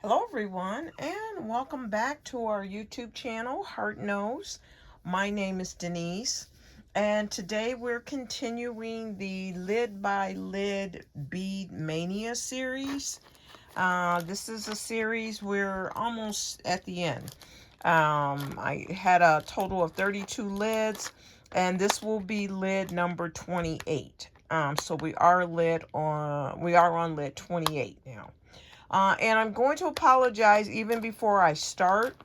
Hello everyone, and welcome back to our YouTube channel, Heart Knows. My name is Denise, and today we're continuing the lid by lid bead mania series. This is a series we're almost at the end. I had a total of 32 lids, and this will be lid number 28. So we are on lid 28 now. And I'm going to apologize even before I start,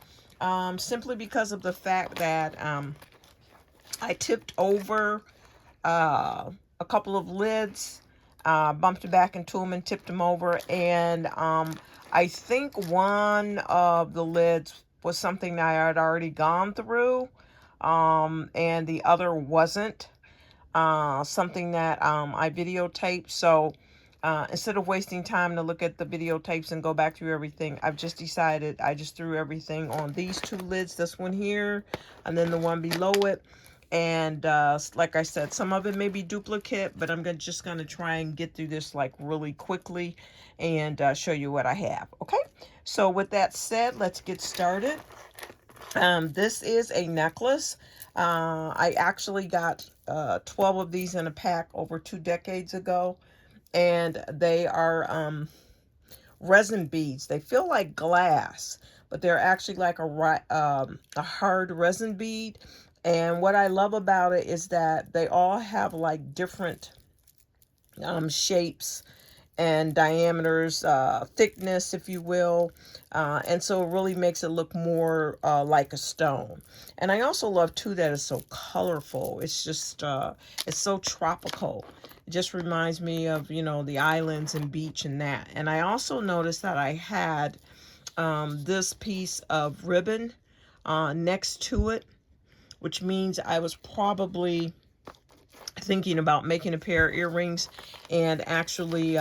simply because of the fact that I tipped over a couple of lids, bumped back into them and tipped them over. And I think one of the lids was something that I had already gone through, and the other wasn't something that I videotaped. So instead of wasting time to look at the videotapes and go back through everything, I've just decided I just threw everything on these two lids, this one here and then the one below it. And like I said, some of it may be duplicate, but I'm just going to try and get through this like really quickly and show you what I have. Okay, so with that said, let's get started. This is a necklace. I actually got 12 of these in a pack over 2 decades ago, and they are resin beads. They feel like glass, but they're actually like a hard resin bead. And what I love about it is that they all have like different shapes and diameters, thickness, if you will. And so it really makes it look more like a stone. And I also love, too, that it's so colorful. It's just, it's so tropical. It just reminds me of, you know, the islands and beach and that. And I also noticed that I had this piece of ribbon next to it, which means I was probably thinking about making a pair of earrings and actually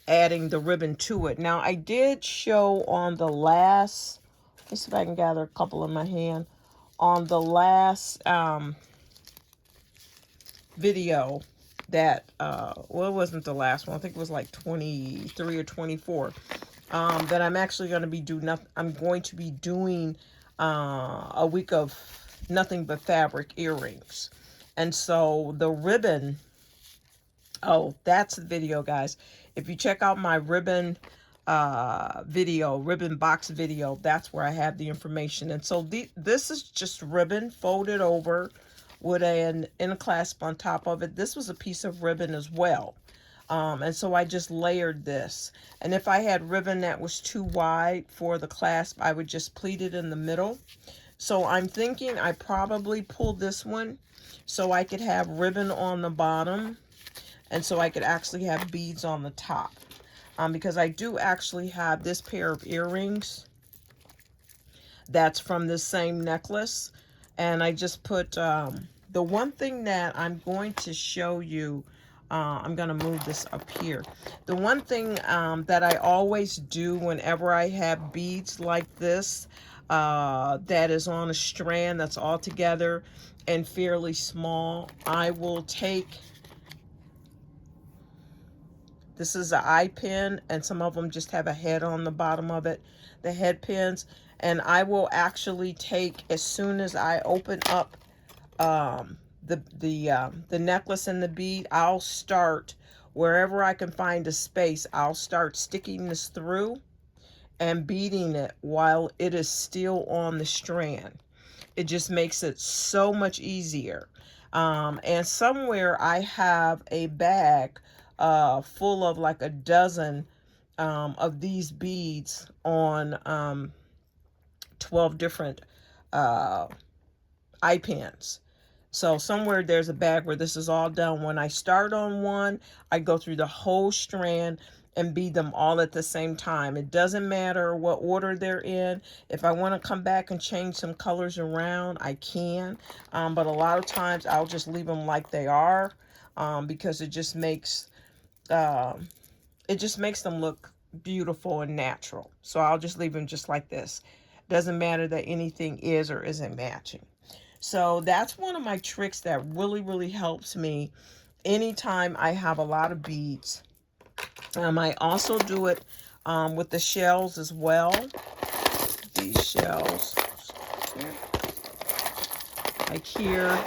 adding the ribbon to it. Now, I did show on the last, let me see if I can gather a couple in my hand, on the last video that, well, it wasn't the last one, I think it was like 23 or 24, that I'm actually going to be doing a week of nothing but fabric earrings. And so the ribbon, oh, that's the video, guys. If you check out my ribbon ribbon box video, that's where I have the information. And so this is just ribbon folded over with an inner clasp on top of it. This was a piece of ribbon as well. And so I just layered this. And if I had ribbon that was too wide for the clasp, I would just pleat it in the middle. So I'm thinking I probably pulled this one so I could have ribbon on the bottom, and so I could actually have beads on the top. Because I do actually have this pair of earrings that's from this same necklace. And I just put, the one thing that I'm going to show you, I'm going to move this up here. The one thing that I always do whenever I have beads like this, that is on a strand that's all together and fairly small, I will take, this is an eye pin, and some of them just have a head on the bottom of it, the head pins, and I will actually take, as soon as I open up the necklace and the bead, I'll start wherever I can find a space. I'll start sticking this through and beading it while it is still on the strand. It just makes it so much easier. And somewhere I have a bag full of like a dozen of these beads on 12 different eye pins. So somewhere there's a bag where this is all done. When I start on one, I go through the whole strand and bead them all at the same time. It doesn't matter what order they're in. If I want to come back and change some colors around, I can. But a lot of times I'll just leave them like they are, because it just makes them look beautiful and natural. So I'll just leave them just like this. Doesn't matter that anything is or isn't matching. So that's one of my tricks that really, really helps me anytime I have a lot of beads I also do it with the shells as well. These shells, like here,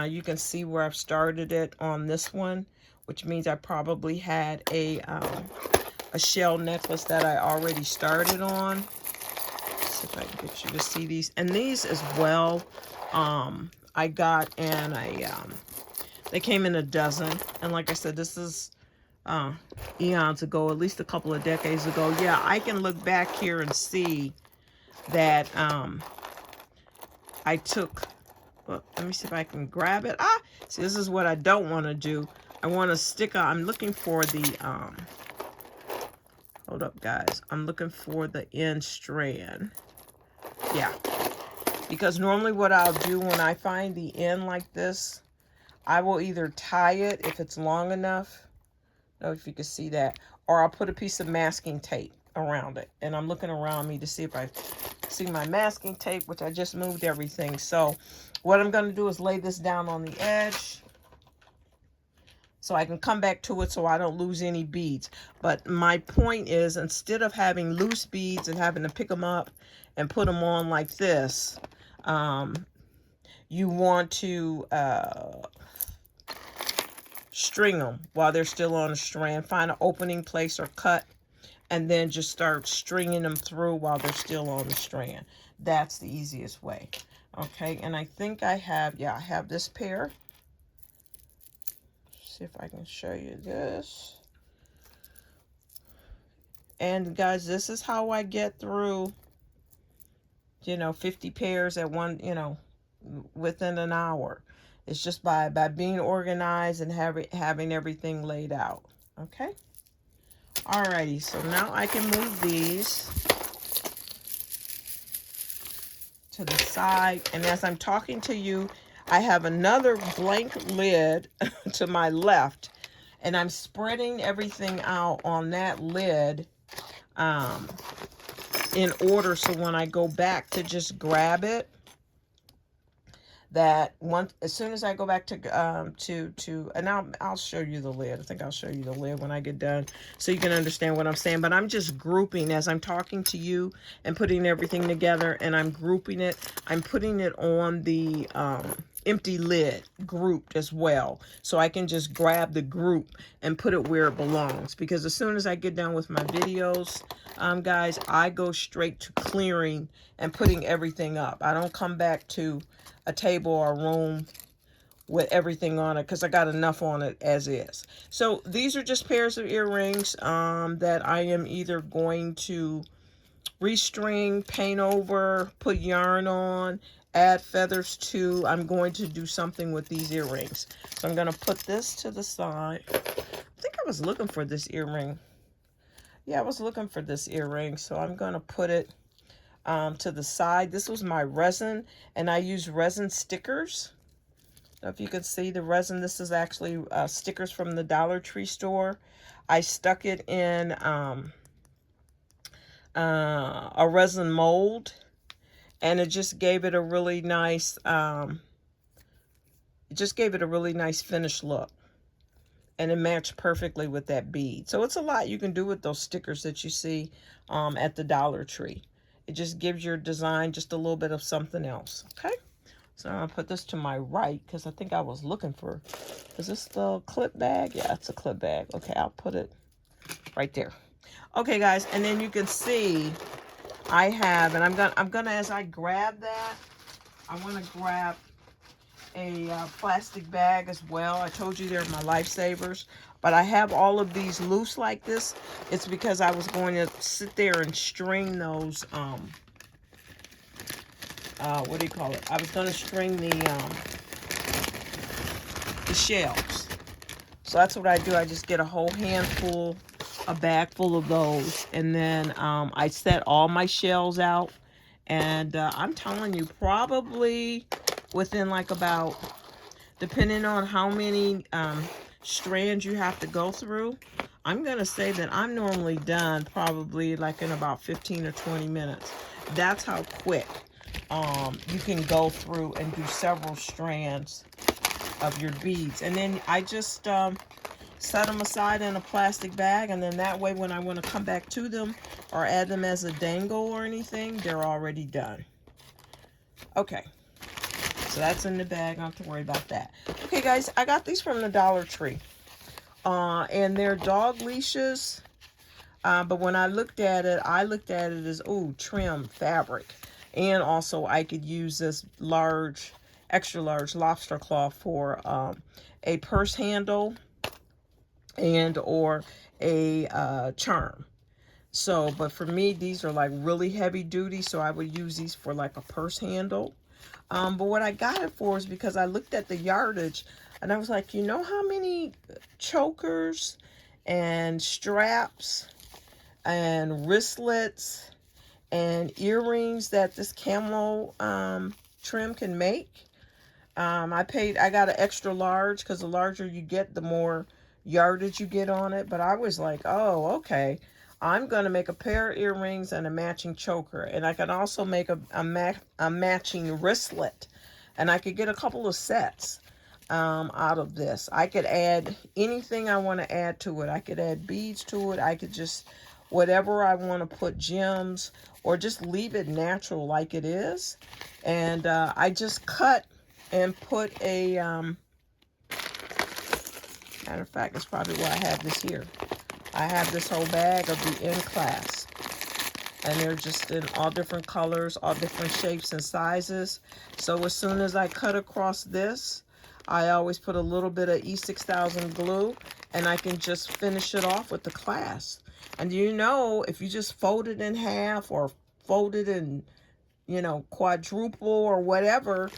you can see where I've started it on this one, which means I probably had a shell necklace that I already started on. Let's see if I can get you to see these. And these as well, I got in they came in a dozen. And like I said, this is eons ago, at least a couple of decades ago. Yeah, I can look back here and see that I took, well, let me see if I can grab it. See, this is what I don't want to do. I want to stick on, I'm looking for the, hold up guys, I'm looking for the end strand. Yeah, because normally what I'll do when I find the end like this, I will either tie it if it's long enough. I don't know if you can see that, or I'll put a piece of masking tape around it. And I'm looking around me to see if I see my masking tape, which I just moved everything. So what I'm going to do is lay this down on the edge so I can come back to it so I don't lose any beads. But my point is, instead of having loose beads and having to pick them up and put them on like this, you want to string them while they're still on a strand. Find an opening place or cut, and then just start stringing them through while they're still on the strand. That's the easiest way. Okay, and I think I have, yeah, I have this pair. Let's see if I can show you this. And guys, this is how I get through, you know, 50 pairs at one, you know, within an hour. It's just by being organized and having everything laid out. Okay. Alrighty, so now I can move these to the side. And as I'm talking to you, I have another blank lid to my left. And I'm spreading everything out on that lid in order so when I go back to just grab it, that once, as soon as I go back to and I'll show you the lid. I think I'll show you the lid when I get done so you can understand what I'm saying. But I'm just grouping as I'm talking to you and putting everything together, and I'm grouping it. I'm putting it on the empty lid grouped as well, so I can just grab the group and put it where it belongs. Because as soon as I get done with my videos, guys, I go straight to clearing and putting everything up. I don't come back to a table or a room with everything on it because I got enough on it as is. So these are just pairs of earrings that I am either going to restring, paint over, put yarn on, add feathers to. I'm going to do something with these earrings. So I'm going to put this to the side. I think I was looking for this earring. Yeah, I was looking for this earring. So I'm going to put it to the side. This was my resin, and I use resin stickers. If you can see the resin, this is actually stickers from the Dollar Tree store. I stuck it in a resin mold, and it just gave it a really nice finished look, and it matched perfectly with that bead. So it's a lot you can do with those stickers that you see at the Dollar Tree. It just gives your design just a little bit of something else. Okay, so I'm gonna put this to my right because I think I was looking for, is this the clip bag? Yeah, it's a clip bag. Okay, I'll put it right there. Okay guys, and then you can see I have, and I'm gonna as I grab that, I want to grab a plastic bag as well. I told you they're my lifesavers, but I have all of these loose like this. It's because I was going to sit there and string those what do you call it? I was going to string the shells. So that's what I do. I just get a whole handful, a bag full of those, and then I set all my shells out, and I'm telling you, probably within like about, depending on how many strands you have to go through, I'm gonna say that I'm normally done probably like in about 15 or 20 minutes. That's how quick you can go through and do several strands of your beads. And then I just set them aside in a plastic bag, and then that way when I want to come back to them or add them as a dangle or anything, they're already done. Okay, so that's in the bag. I don't have to worry about that. Okay, guys, I got these from the Dollar Tree. And they're dog leashes. But when I looked at it as, oh, trim fabric. And also I could use this large, extra large lobster claw for a purse handle and or a charm. So, but for me, these are like really heavy duty, so I would use these for like a purse handle. But what I got it for is because I looked at the yardage and I was like, you know how many chokers and straps and wristlets and earrings that this camel trim can make? I got an extra large because the larger you get, the more yardage you get on it. But I was like, oh, okay. I'm going to make a pair of earrings and a matching choker. And I can also make a matching wristlet. And I could get a couple of sets out of this. I could add anything I want to add to it. I could add beads to it. I could just, whatever I want to put, gems, or just leave it natural like it is. And I just cut and put a, matter of fact, it's probably why I have this here. I have this whole bag of the in class, and they're just in all different colors, all different shapes and sizes. So as soon as I cut across this, I always put a little bit of E6000 glue, and I can just finish it off with the class. And you know, if you just fold it in half or fold it in, you know, quadruple or whatever,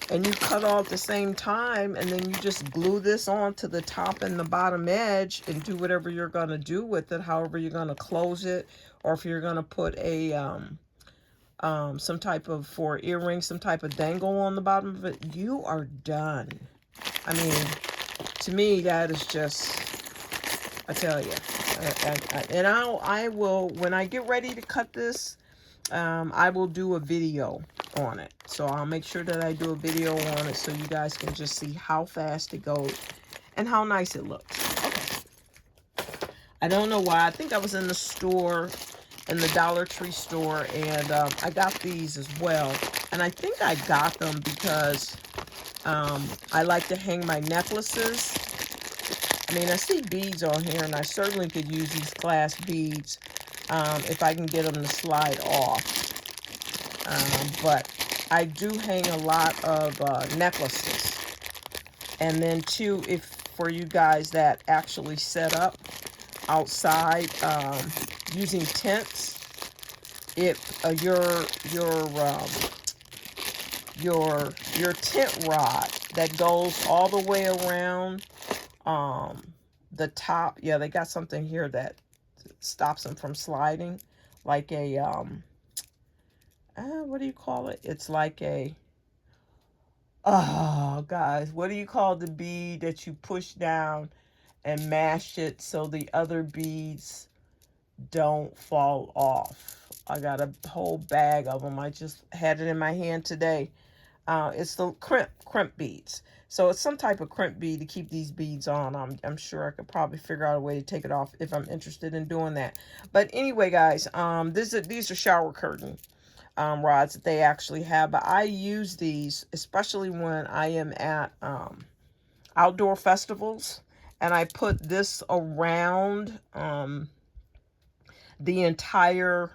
and you cut all at the same time, and then you just glue this on to the top and the bottom edge and do whatever you're going to do with it, however you're going to close it, or if you're going to put a some type of, for earrings, some type of dangle on the bottom of it, you are done. I mean, to me, that is just, I tell you. And I will, when I get ready to cut this, I will do a video on it. So I'll make sure that I do a video on it so you guys can just see how fast it goes and how nice it looks. Okay. I don't know why. I think I was in the store, in the Dollar Tree store, and I got these as well. And I think I got them because I like to hang my necklaces. I mean, I see beads on here, and I certainly could use these glass beads if I can get them to slide off. But I do hang a lot of necklaces. And then too, if for you guys that actually set up outside using tents, if your tent rod that goes all the way around the top, yeah, they got something here that stops them from sliding, like a what do you call it? It's like a, oh guys, what do you call the bead that you push down and mash it so the other beads don't fall off? I got a whole bag of them. I just had it in my hand today. It's the crimp beads. So it's some type of crimp bead to keep these beads on. I'm sure I could probably figure out a way to take it off if I'm interested in doing that. But anyway, guys, these are shower curtain rods that they actually have. But I use these especially when I am at outdoor festivals, and I put this around the entire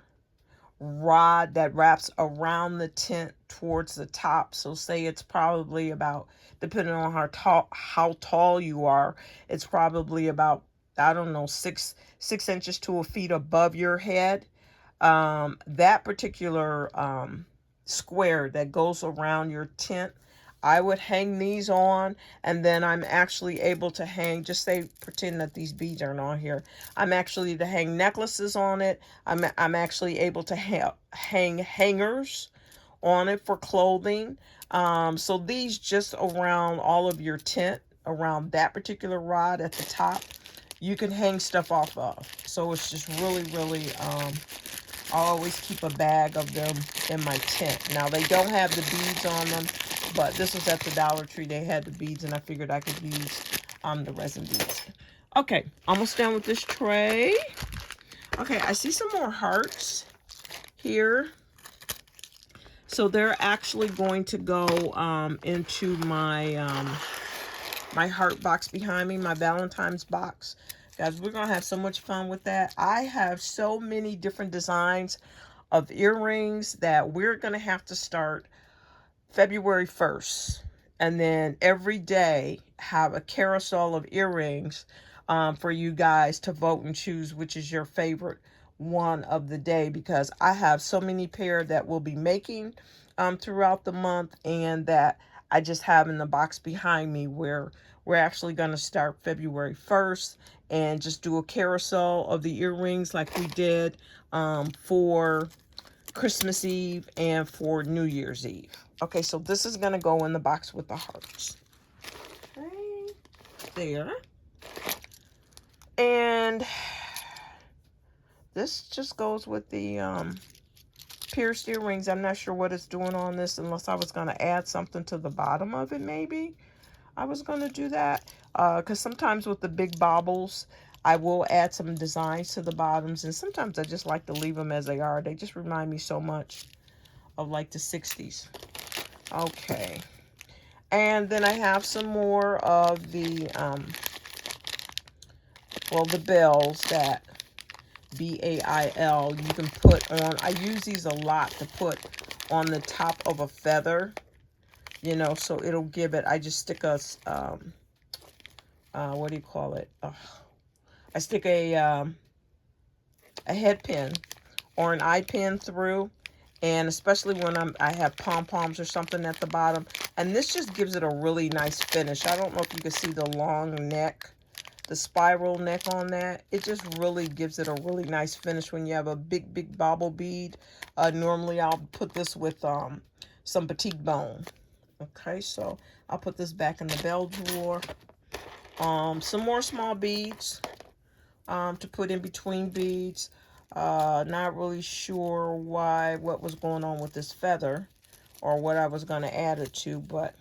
rod that wraps around the tent towards the top. So say it's probably about, depending on how tall you are, it's probably about, I don't know, six inches to a feet above your head. That particular square that goes around your tent, I would hang these on, and then I'm actually able to hang, just say, pretend that these beads aren't on here. I'm actually to hang necklaces on it. I'm actually able to hang hangers on it for clothing. So these just around all of your tent, around that particular rod at the top, you can hang stuff off of. So it's just really, really, I always keep a bag of them in my tent. Now, they don't have the beads on them, but this was at the Dollar Tree. They had the beads, and I figured I could use the resin beads. Okay, almost done with this tray. Okay, I see some more hearts here. So they're actually going to go into my my heart box behind me, my Valentine's box. Guys, we're going to have so much fun with that. I have so many different designs of earrings that we're going to have to start February 1st. And then every day have a carousel of earrings for you guys to vote and choose which is your favorite one of the day, because I have so many pair that we'll be making throughout the month, and that I just have in the box behind me, where we're actually going to start February 1st and just do a carousel of the earrings like we did for Christmas Eve and for New Year's Eve. Okay, so this is going to go in the box with the hearts. Okay, there. And this just goes with the pierced earrings. I'm not sure what it's doing on this, unless I was going to add something to the bottom of it, maybe. I was going to do that. Because sometimes with the big baubles, I will add some designs to the bottoms. And sometimes I just like to leave them as they are. They just remind me so much of like the 60s. Okay. And then I have some more of the, well, the bells that B-A-I-L you can put on. I use these a lot to put on the top of a feather, you know, so it'll give it, I just stick a, what do you call it? I stick a head pin or an eye pin through, and especially when I have pom-poms or something at the bottom. And this just gives it a really nice finish. I don't know if you can see the long neck, the spiral neck on that. It just really gives it a really nice finish when you have a big bobble bead. Normally I'll put this with some batik bone. Okay, so I'll put this back in the bell drawer. Some more small beads to put in between beads. Not really sure what was going on with this feather or what I was going to add it to, but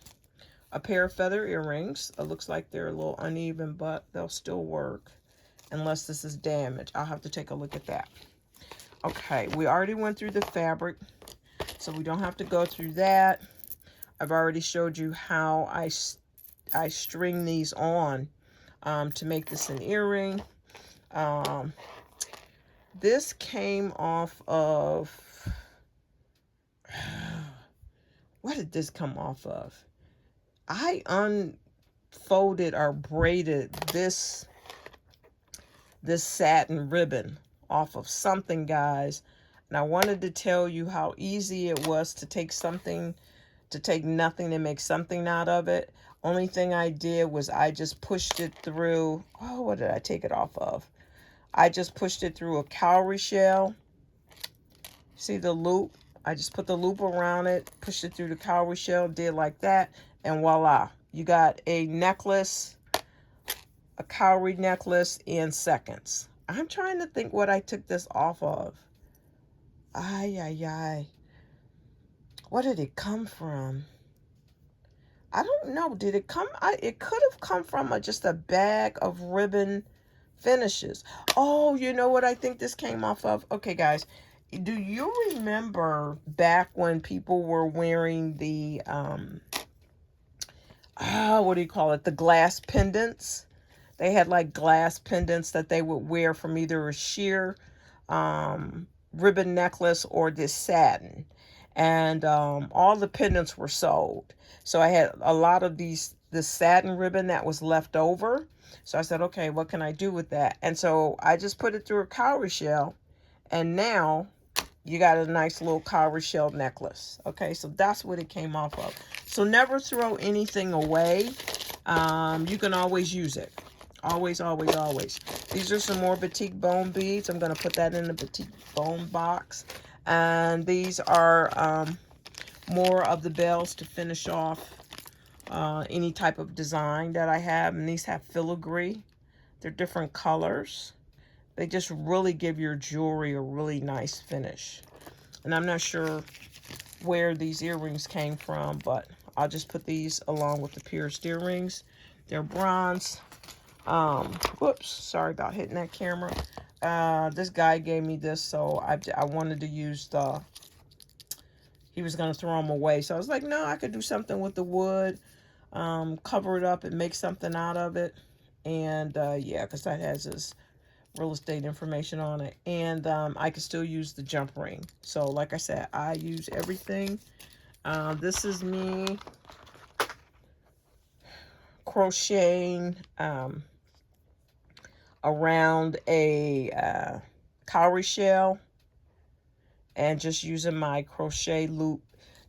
a pair of feather earrings. It looks like they're a little uneven, but they'll still work unless this is damaged. I'll have to take a look at that. Okay, we already went through the fabric, so we don't have to go through that. I've already showed you how I string these on to make this an earring. This came off of, what did this come off of? I unfolded or braided this satin ribbon off of something, guys. And I wanted to tell you how easy it was to take something, to take nothing and make something out of it. Only thing I did was I just pushed it through, oh, what did I take it off of? I just pushed it through a cowrie shell. See the loop? I just put the loop around it, pushed it through the cowrie shell, did like that, and voila. You got a necklace, a cowrie necklace in seconds. I'm trying to think what I took this off of. Ay. What did it come from? I don't know. Did it come? It could have come from just a bag of ribbon finishes. Oh, you know what I think this came off of? Okay, guys. Do you remember back when people were wearing the, what do you call it? The glass pendants. They had like glass pendants that they would wear from either a sheer ribbon necklace or this satin. And all the pendants were sold. So I had a lot of this satin ribbon that was left over. So I said, okay, what can I do with that? And so I just put it through a cowrie shell. And now you got a nice little cowrie shell necklace. Okay, so that's what it came off of. So never throw anything away. You can always use it. Always. These are some more batik bone beads. I'm going to put that in the batik bone box. And these are more of the bells to finish off any type of design that I have. And these have filigree. They're different colors. They just really give your jewelry a really nice finish. And I'm not sure where these earrings came from, but I'll just put these along with the pierced earrings. They're bronze. Whoops, sorry about hitting that camera. This guy gave me this, so I wanted to use the, he was going to throw them away. So I was like, no, I could do something with the wood, cover it up and make something out of it. And yeah, because that has his real estate information on it. And I could still use the jump ring. So like I said, I use everything. This is me crocheting around a cowrie shell, and just using my crochet loop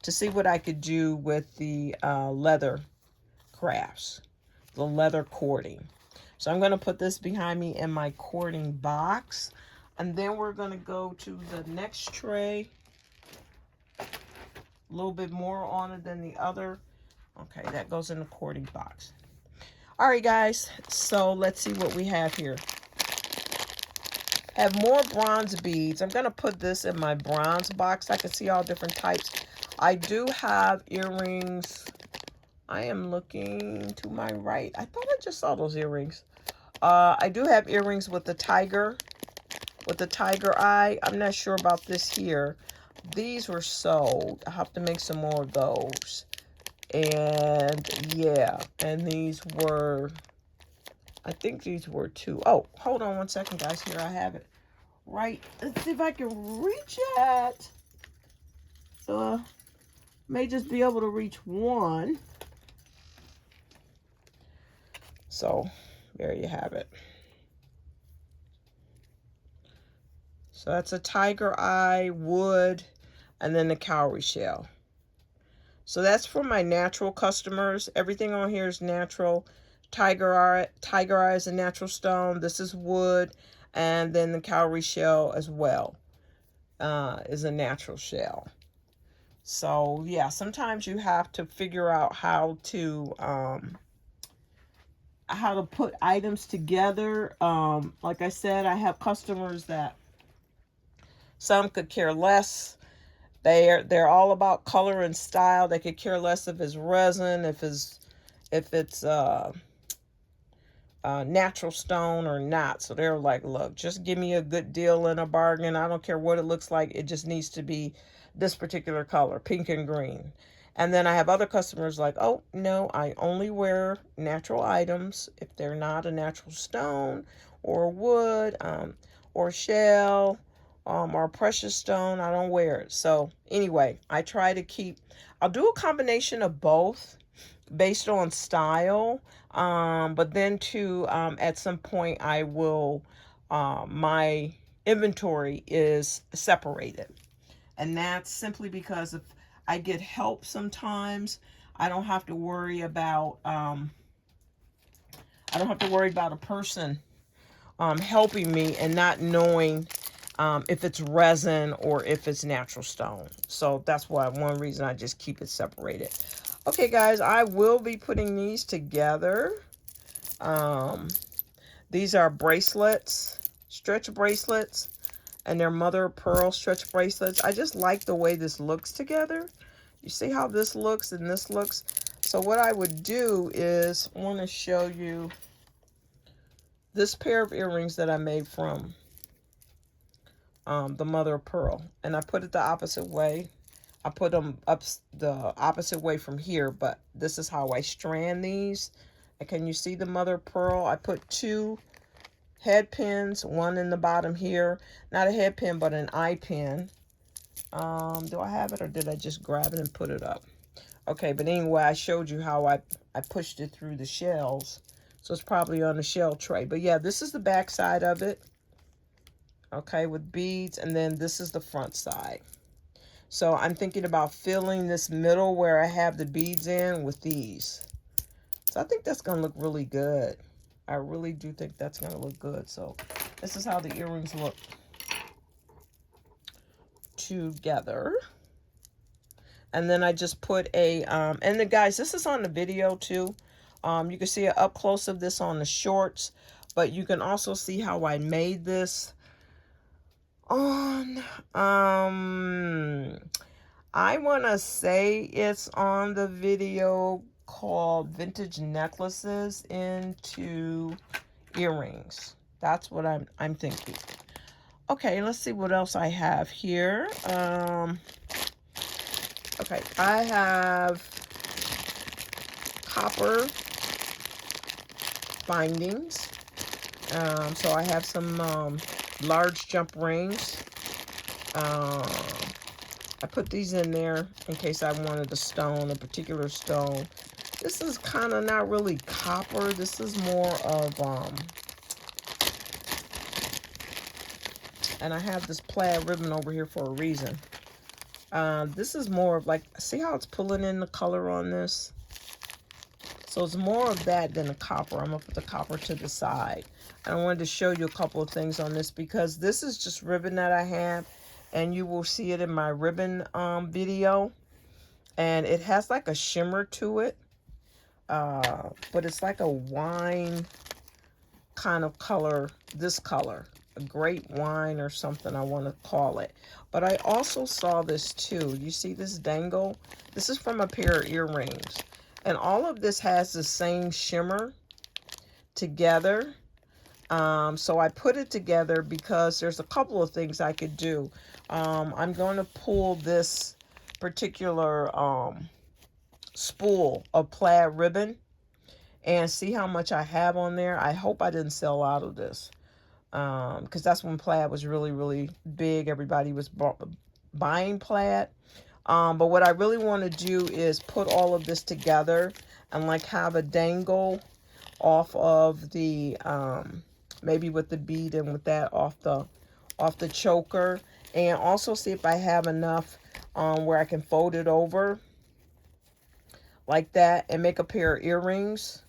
to see what I could do with the leather crafts, the leather cording. So I'm going to put this behind me in my cording box, and then we're going to go to the next tray. A little bit more on it than the other. Okay, that goes in the cording box. All right, guys, so let's see what we have here. Have more bronze beads. I'm going to put this in my bronze box. I can see all different types. I do have earrings. I am looking to my right. I thought I just saw those earrings. I do have earrings with the tiger eye. I'm not sure about this here. These were sold. I have to make some more of those. And yeah, and these were, I think these were two. Oh, hold on one second, guys. Here I have it. Right. Let's see if I can reach it. May just be able to reach one. So there you have it. So that's a tiger eye, wood, and then the cowrie shell. So that's for my natural customers. Everything on here is natural. Tiger eye is a natural stone. This is wood. And then the cowrie shell as well is a natural shell. So yeah, sometimes you have to figure out how to put items together. Like I said, I have customers that some could care less. They're all about color and style. They could care less if it's resin, if it's natural stone or not. So they're like, look, just give me a good deal and a bargain. I don't care what it looks like. It just needs to be this particular color, pink and green. And then I have other customers like, oh, no, I only wear natural items. If they're not a natural stone or wood or shell or precious stone, I don't wear it. So anyway, I try to keep, I'll do a combination of both based on style. But then too, at some point I will, my inventory is separated. And that's simply because if I get help sometimes, I don't have to worry about, a person helping me and not knowing if it's resin or if it's natural stone. So that's why one reason I just keep it separated. Okay, guys, I will be putting these together. These are bracelets, stretch bracelets, and they're mother of pearl stretch bracelets. I just like the way this looks together. You see how this looks and this looks? So what I would do is I want to show you this pair of earrings that I made from the mother of pearl, and I put it the opposite way. I put them up the opposite way from here, but this is how I strand these. And can you see the mother of pearl? I put two head pins, one in the bottom here. Not a head pin, but an eye pin. Do I have it, or did I just grab it and put it up? Okay, but anyway, I showed you how I pushed it through the shells. So it's probably on the shell tray. But yeah, this is the back side of it. Okay, with beads, and then this is the front side. So I'm thinking about filling this middle where I have the beads in with these. So I think that's going to look really good. I really do think that's going to look good. So this is how the earrings look together. And then I just put a, and then guys, this is on the video too. You can see an up close of this on the shorts, but you can also see how I made this on, I want to say it's on the video called vintage necklaces into earrings. That's what I'm thinking. Okay, let's see what else I have here. Okay, I have copper bindings. So I have some large jump rings. I put these in there in case I wanted a particular stone. This is kind of not really copper. This is more of, and I have this plaid ribbon over here for a reason. This is more of like, see how it's pulling in the color on this? So it's more of that than the copper. I'm going to put the copper to the side. And I wanted to show you a couple of things on this because this is just ribbon that I have. And you will see it in my ribbon video. And it has like a shimmer to it. But it's like a wine kind of color, this color. A great wine or something I want to call it. But I also saw this too. You see this dangle? This is from a pair of earrings. And all of this has the same shimmer together. So I put it together because there's a couple of things I could do. I'm going to pull this particular spool of plaid ribbon and see how much I have on there. I hope I didn't sell out of this because that's when plaid was really, really big. Everybody was buying plaid. But what I really want to do is put all of this together and like have a dangle off of the, maybe with the bead and with that off the choker. And also see if I have enough where I can fold it over like that and make a pair of earrings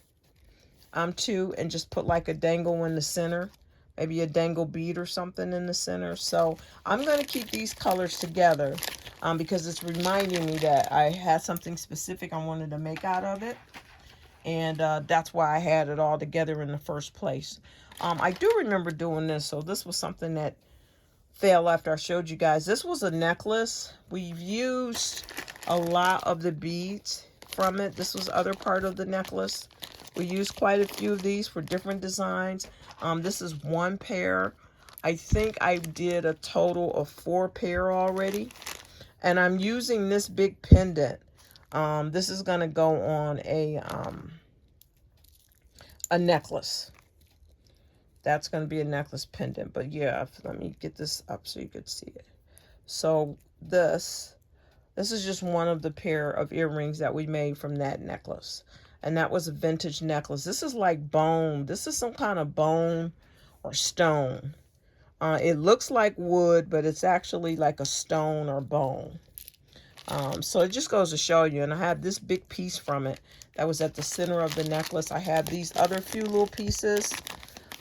too, and just put like a dangle in the center. Maybe a dangle bead or something in the center. So I'm going to keep these colors together because it's reminding me that I had something specific I wanted to make out of it. And that's why I had it all together in the first place. I do remember doing this. So this was something that fell after I showed you guys. This was a necklace. We've used a lot of the beads from it. This was other part of the necklace. We used quite a few of these for different designs. This is one pair. I think I did a total of 4 pair already. And I'm using this big pendant. This is going to go on a necklace. That's going to be a necklace pendant. But yeah, let me get this up so you could see it. So this is just one of the pair of earrings that we made from that necklace. And that was a vintage necklace. This is like bone. This is some kind of bone or stone. It looks like wood, but it's actually like a stone or bone. So it just goes to show you. And I have this big piece from it that was at the center of the necklace. I have these other few little pieces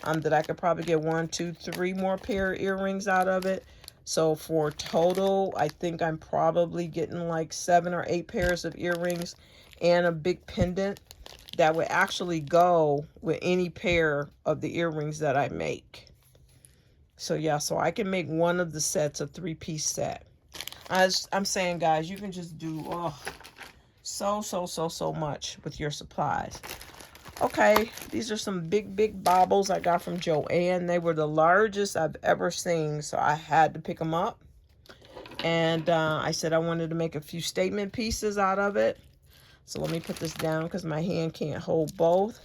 that I could probably get 1, 2, 3 more pair of earrings out of it. So for total, I think I'm probably getting like 7 or 8 pairs of earrings and a big pendant that would actually go with any pair of the earrings that I make. So yeah, so I can make one of the sets a 3-piece set. As I'm saying, guys, you can just do so much with your supplies. Okay, these are some big baubles I got from Joann. They were the largest I've ever seen, so I had to pick them up. And I said I wanted to make a few statement pieces out of it. So let me put this down because my hand can't hold both.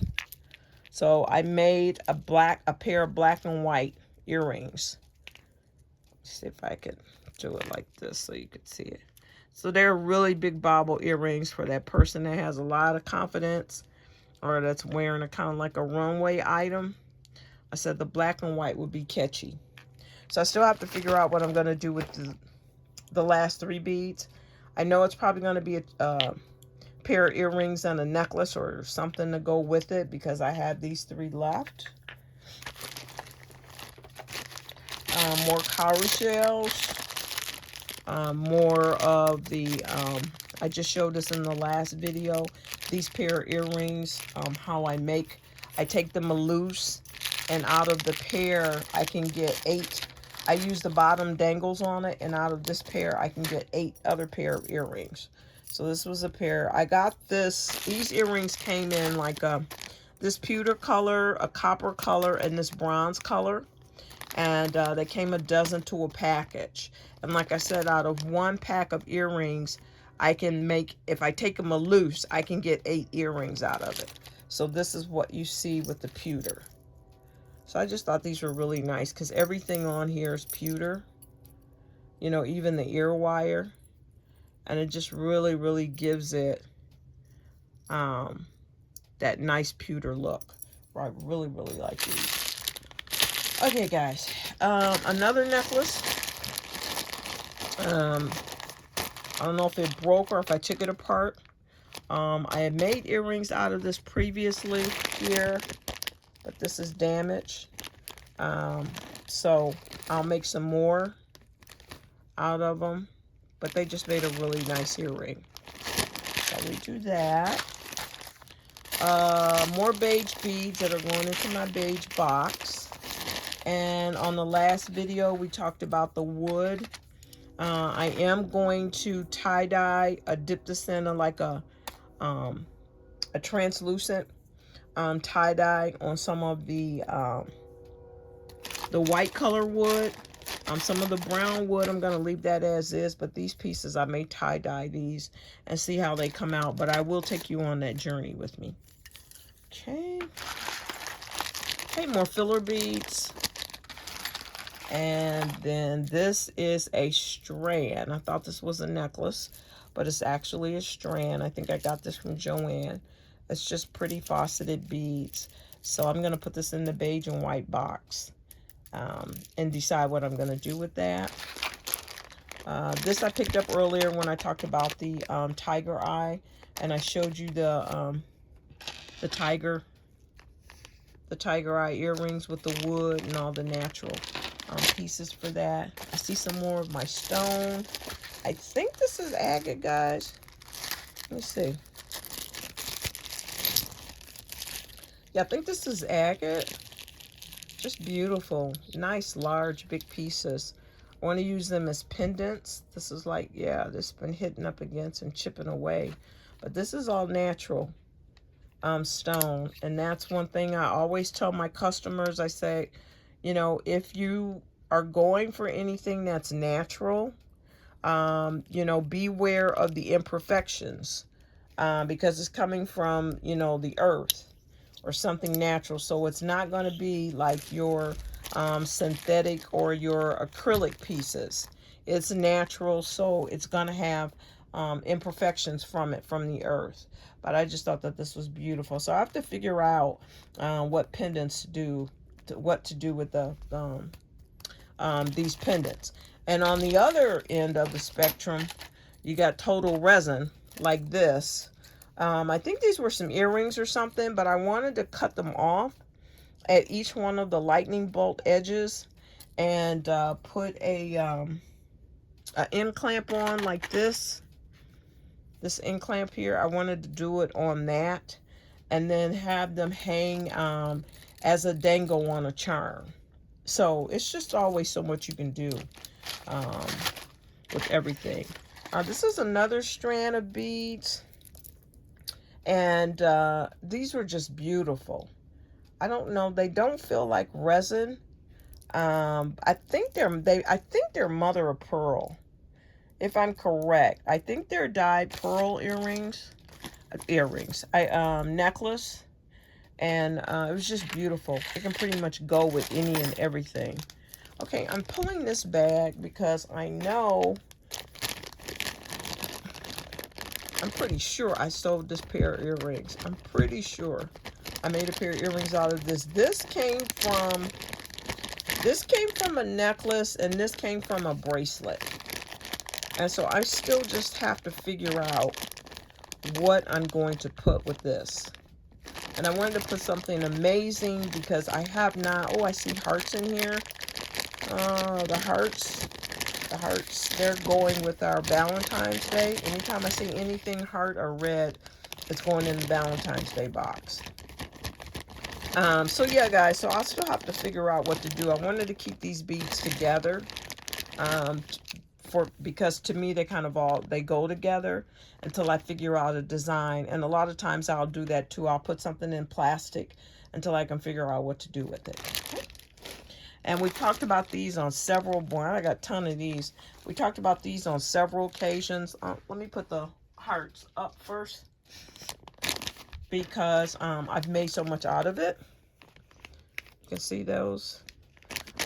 So I made a pair of black and white earrings. Let's see if I could do it like this so you could see it. So they're really big bauble earrings for that person that has a lot of confidence or that's wearing a kind of like a runway item. I said the black and white would be catchy. So I still have to figure out what I'm going to do with the last 3 beads. I know it's probably going to be a pair of earrings and a necklace or something to go with it because I have these 3 left. More cowrie shells. More of the, I just showed this in the last video, these pair of earrings, how I take them loose, and out of the pair, I can get 8. I use the bottom dangles on it, and out of this pair, I can get 8 other pair of earrings. So this was a pair. I got these earrings came in like this pewter color, a copper color, and this bronze color. And they came a dozen to a package. And like I said, out of one pack of earrings, I can make, if I take them loose, I can get 8 earrings out of it. So this is what you see with the pewter. So I just thought these were really nice because everything on here is pewter. You know, even the ear wire. And it just really, really gives it that nice pewter look. I really, really like these. Okay, guys, another necklace. I don't know if it broke or if I took it apart. I had made earrings out of this previously here, but this is damaged. So I'll make some more out of them, but they just made a really nice earring. So we do that. More beige beads that are going into my beige box. And on the last video, we talked about the wood. I am going to tie-dye, dip this in like a translucent tie-dye on some of the white color wood. Some of the brown wood, I'm going to leave that as is, but these pieces, I may tie-dye these and see how they come out. But I will take you on that journey with me. Okay. Okay, more filler beads. And then this is a strand. I thought this was a necklace, but it's actually a strand. I think I got this from Joann. It's just pretty faceted beads. So I'm going to put this in the beige and white box and decide what I'm going to do with that. This I picked up earlier when I talked about the tiger eye, and I showed you the tiger eye earrings with the wood and all the natural pieces for that. I see some more of my stone. I think this is agate, guys. Let me see. Yeah, I think this is agate. Just beautiful. Nice, large, big pieces. I want to use them as pendants. This is like, yeah, this has been hitting up against and chipping away. But this is all natural stone. And that's one thing I always tell my customers. I say, you know, if you are going for anything that's natural, you know, beware of the imperfections because it's coming from, you know, the earth or something natural. So it's not going to be like your synthetic or your acrylic pieces. It's natural, so it's going to have imperfections from it, from the earth. But I just thought that this was beautiful. So I have to figure out what pendants do. What to do with the these pendants. And on the other end of the spectrum, you got total resin like this. I think these were some earrings or something, but I wanted to cut them off at each one of the lightning bolt edges and put a end clamp on like this end clamp here. I wanted to do it on that and then have them hang as a dangle on a charm. So it's just always so much you can do with everything. This is another strand of beads, and these were just beautiful. I don't know, they don't feel like resin. I think they're mother of pearl, if I'm correct. I think they're dyed pearl earrings. Necklace. And it was just beautiful. It can pretty much go with any and everything. Okay, I'm pulling this bag because I know, I'm pretty sure I sold this pair of earrings. I'm pretty sure I made a pair of earrings out of this. This came from a necklace, and this came from a bracelet. And so I still just have to figure out what I'm going to put with this. And I wanted to put something amazing because I have not, oh, I see hearts in here. The hearts, they're going with our Valentine's Day. Anytime I see anything heart or red, it's going in the Valentine's Day box. So yeah, guys, so I'll still have to figure out what to do. I wanted to keep these beads together because to me they kind of all, they go together until I figure out a design. And a lot of times I'll do that too. I'll put something in plastic until I can figure out what to do with it. Okay. And we talked about these on several, boy, I got a ton of these. We talked about these on several occasions. Let me put the hearts up first, because I've made so much out of it. You can see those.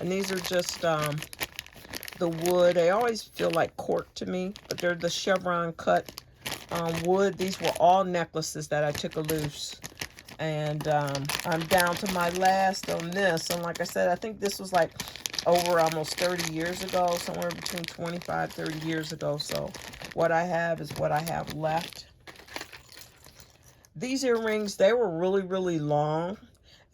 And these are just the wood. They always feel like cork to me, but they're the chevron cut wood. These were all necklaces that I took loose. And I'm down to my last on this. And like I said, I think this was like over almost 30 years ago, somewhere between 25, 30 years ago. So what I have is what I have left. These earrings, they were really, really long.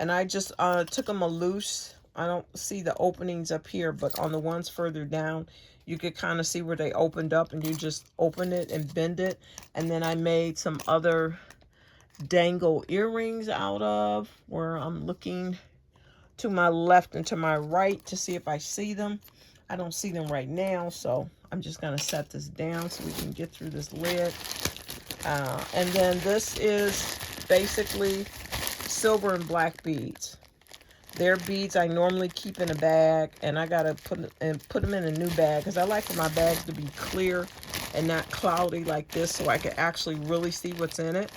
And I just took them loose. I don't see the openings up here, but on the ones further down, you could kind of see where they opened up, and you just open it and bend it. And then I made some other dangle earrings out of, where I'm looking to my left and to my right to see if I see them. I don't see them right now, so I'm just going to set this down so we can get through this lid. And then this is basically silver and black beads. They're beads I normally keep in a bag, and I gotta put them in a new bag, because I like for my bags to be clear and not cloudy like this, so I can actually really see what's in it.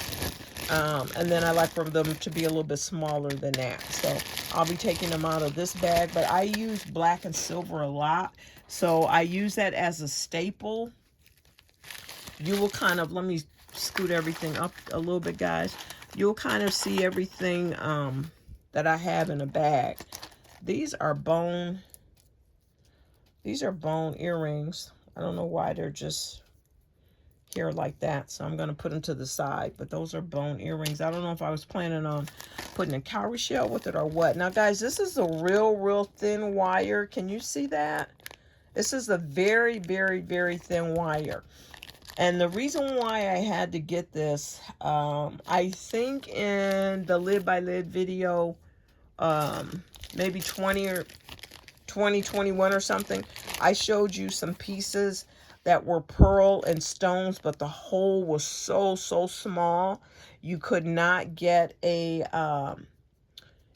And then I like for them to be a little bit smaller than that. So I'll be taking them out of this bag, but I use black and silver a lot, so I use that as a staple. You will kind of, let me scoot everything up a little bit, guys. You'll kind of see everything that I have in a bag. These are bone earrings. I don't know why they're just here like that, so I'm going to put them to the side. But those are bone earrings. I don't know if I was planning on putting a cowrie shell with it or what. Now, guys, this is a real thin wire. Can you see that? This is a very, very, very thin wire. And the reason why I had to get this, I think in the lid by lid video, maybe 2021 or something, I showed you some pieces that were pearl and stones, but the hole was so small you could not get a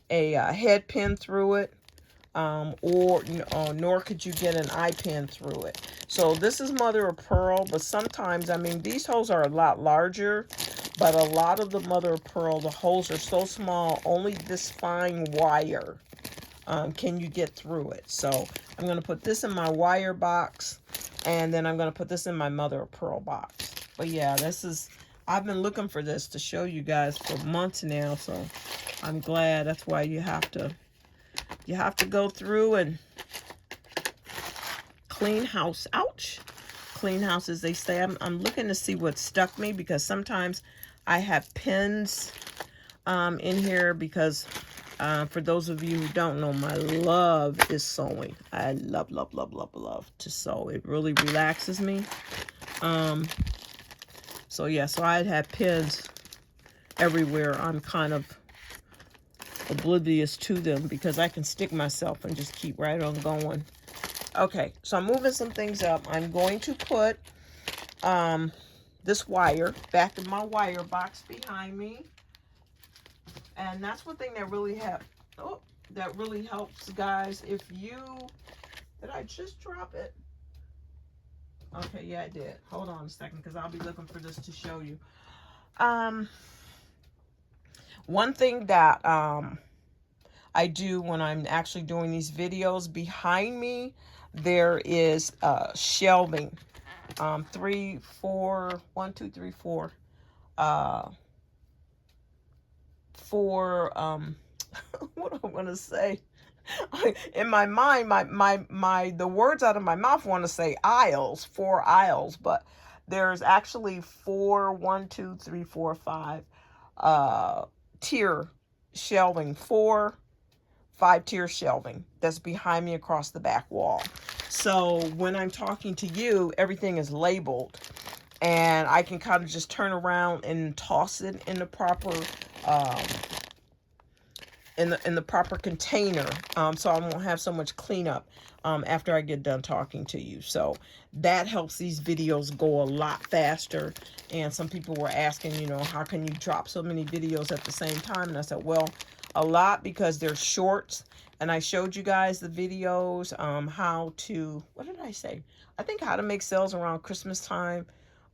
head pin through it, nor could you get an eye pin through it. So this is mother of pearl, but sometimes, I mean, these holes are a lot larger, but a lot of the mother of pearl, the holes are so small, only this fine wire can you get through it. So I'm going to put this in my wire box, and then I'm going to put this in my mother of pearl box. But yeah, this is, I've been looking for this to show you guys for months now, so I'm glad. That's why you have to go through and clean house. Ouch. Clean house, as they say. I'm looking to see what stuck me, because sometimes I have pins in here, because for those of you who don't know, my love is sewing. I love to sew. It really relaxes me. So yeah, so I'd have pins everywhere. I'm kind of oblivious to them, because I can stick myself and just keep right on going. Okay, so I'm moving some things up. I'm going to put this wire back in my wire box behind me. And that's one thing that really helps, guys. If you, did I just drop it? Okay, yeah, I did. Hold on a second, because I'll be looking for this to show you. One thing that I do when I'm actually doing these videos, behind me there is shelving. 1, 2, 3, 4. 4 what do I want to say? In my mind, the words out of my mouth want to say aisles, 4 aisles, but there's actually 4, 1, 2, 3, 4, 5 tier shelving, 5-tier shelving that's behind me across the back wall. So when I'm talking to you, everything is labeled, and I can kind of just turn around and toss it in the proper in the proper container, so I won't have so much cleanup after I get done talking to you. So that helps these videos go a lot faster. And some people were asking, you know, how can you drop so many videos at the same time? And I said, well, a lot, because they're shorts. And I showed you guys the videos, how to, what did I say? I think how to make sales around Christmas time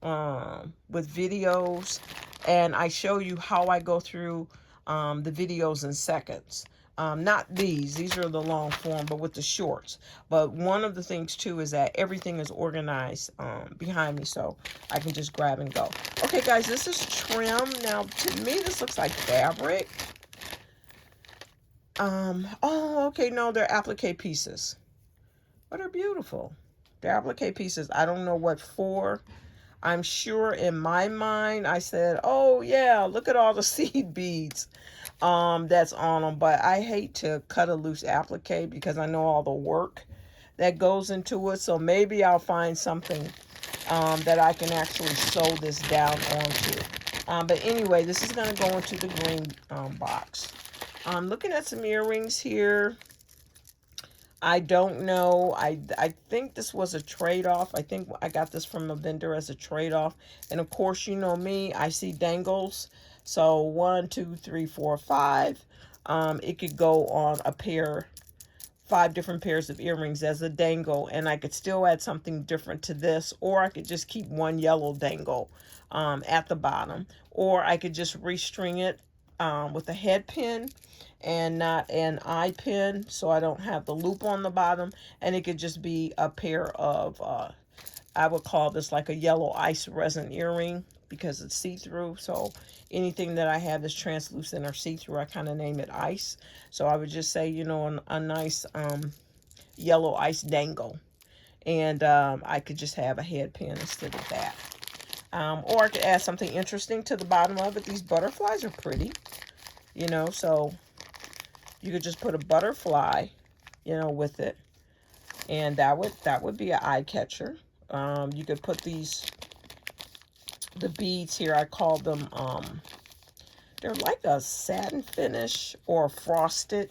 with videos. And I show you how I go through the videos in seconds. Not these are the long form, but with the shorts. But one of the things too is that everything is organized behind me, so I can just grab and go. Okay guys, this is trim. Now to me this looks like fabric. Oh, okay, no, they're applique pieces, but they're beautiful. They're applique pieces. I don't know what for. I'm sure in my mind I said, oh yeah, look at all the seed beads that's on them. But I hate to cut a loose applique because I know all the work that goes into it. So maybe I'll find something that I can actually sew this down onto. But anyway, this is going to go into the green box. I'm looking at some earrings here. I don't know. I think this was a trade-off. I think I got this from a vendor as a trade-off. And of course, you know me, I see dangles. So 1, 2, 3, 4, 5. It could go on a pair, 5 different pairs of earrings as a dangle. And I could still add something different to this. Or I could just keep one yellow dangle at the bottom. Or I could just restring it with a head pin and not an eye pin, so I don't have the loop on the bottom. And it could just be a pair of I would call this like a yellow ice resin earring because it's see-through. So anything that I have is translucent or see-through, I kind of name it ice. So I would just say, you know, a nice yellow ice dangle. And I could just have a head pin instead of that. Or I could add something interesting to the bottom of it. These butterflies are pretty, you know, so you could just put a butterfly, you know, with it. And that would be an eye catcher. You could put the beads here, I call them, they're like a satin finish or frosted.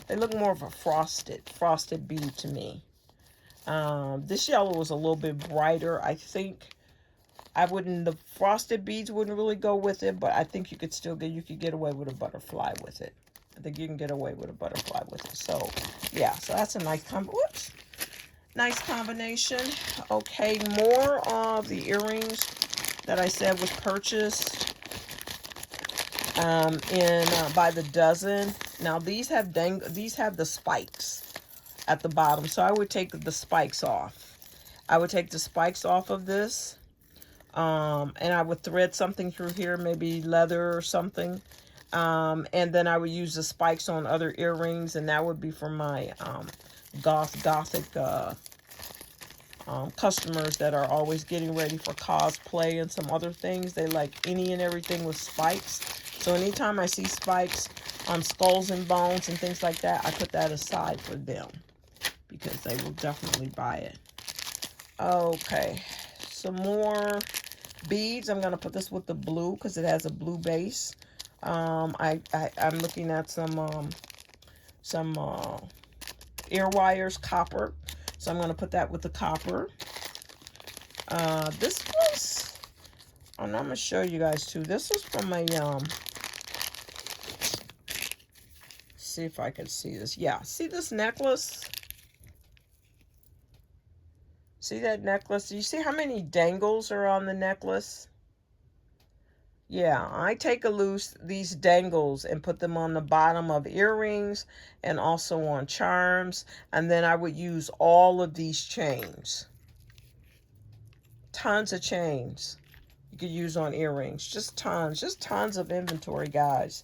They look more of a frosted bead to me. This yellow was a little bit brighter. I think the frosted beads wouldn't really go with it, but I think you could still get away with a butterfly with it. I think you can get away with a butterfly with it. So, yeah, so that's a nice nice combination. Okay, more of the earrings that I said was purchased by the dozen. Now, these have the spikes at the bottom, so I would take the spikes off. I would take the spikes off of this, and I would thread something through here, maybe leather or something. And then I would use the spikes on other earrings, and that would be for my gothic customers that are always getting ready for cosplay and some other things. They like any and everything with spikes. So anytime I see spikes on skulls and bones and things like that, I put that aside for them because they will definitely buy it. Okay, some more beads. I'm going to put this with the blue because it has a blue base. I'm looking at some ear wires, copper. So I'm going to put that with the copper. This was, I'm going to show you guys too. This was from a, see if I can see this. Yeah, see this necklace? See that necklace? Do you see how many dangles are on the necklace? Yeah, I take these dangles and put them on the bottom of earrings and also on charms. And then I would use all of these chains. Tons of chains you could use on earrings. Just tons of inventory, guys.